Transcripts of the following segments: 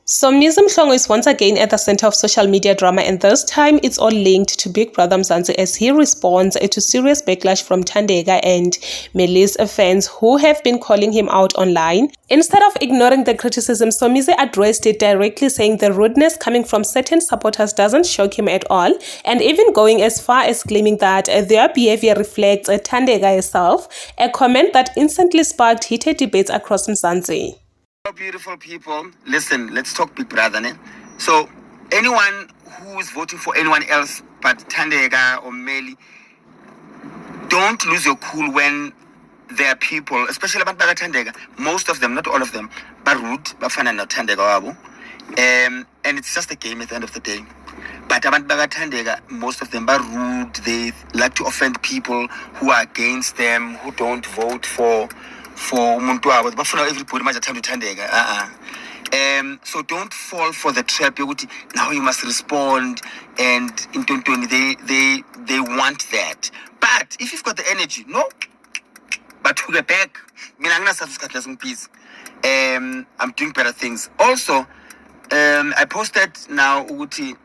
Somizi Mhlongo is once again at the center of social media drama, and this time it's all linked to Big Brother Mzansi as he responds to serious backlash from Thandeka and Melis fans who have been calling him out online. Instead of ignoring the criticism, Somizi addressed it directly, saying the rudeness coming from certain supporters doesn't shock him at all, and even going as far as claiming that their behavior reflects Thandeka herself, a comment that instantly sparked heated debates across Mzansi. Beautiful people, listen, let's talk Big Brother, ne? So anyone who is voting for anyone else but Thandeka or Meli, don't lose your cool when there are people, especially about Thandeka, most of them, not all of them, but rude, bafana no Thandeka wabo. And it's just a game at the end of the day. But about Thandeka, most of them are rude. They like to offend people who are against them, who don't vote for umuntu wabo. Bafuna everybody manje athanda uThandeka. So don't fall for the trap yokuthi now you must respond, and in 2020 they want that. But if you've got the energy, no, but to get back, I'm doing better things. Also, I posted now ukuthi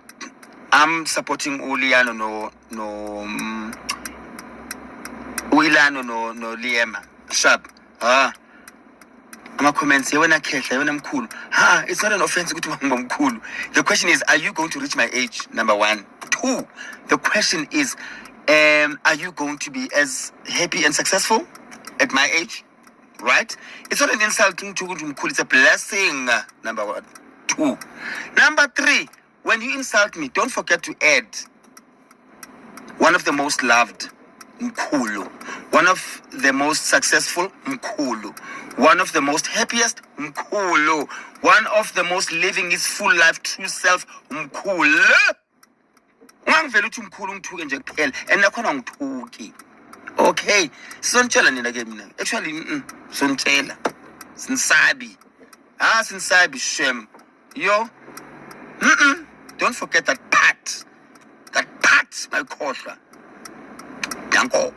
I'm supporting Uliano no Liema sharp. My comments here when I catch when I'm cool. It's not an offense to I'm cool. The question is, are you going to reach my age? Number one. Two, the question is, are you going to be as happy and successful at my age? Right? It's not an insult to cool, it's a blessing. Number one. Two. Number three, when you insult me, don't forget to add one of the most loved, Mkhulu. One of the most successful, Mkhulu. One of the most happiest, Mkhulu. One of the most living his full life, true self, Mkhulu. Ungangivela uthi Mkhulu ngithuke nje kuphela and nakhona ngithuki. Okay, sontshela nina ke mina. Actually, sontshela. Sinsabi. Sinsabi shem. Yo. Don't forget that part. That part, my khohlwa. Danko.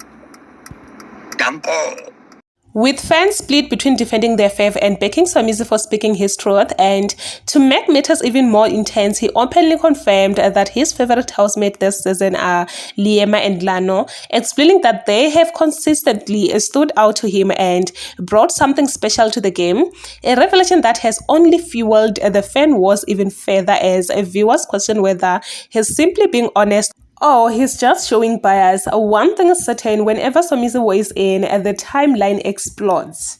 With fans split between defending their fav and backing Somizi for speaking his truth, and to make matters even more intense, he openly confirmed that his favorite housemate this season are Liema and Lano, explaining that they have consistently stood out to him and brought something special to the game, a revelation that has only fueled the fan wars even further as viewers question whether he's simply being honest or he's just showing bias. One thing is certain, whenever Somizi weighs in, the timeline explodes.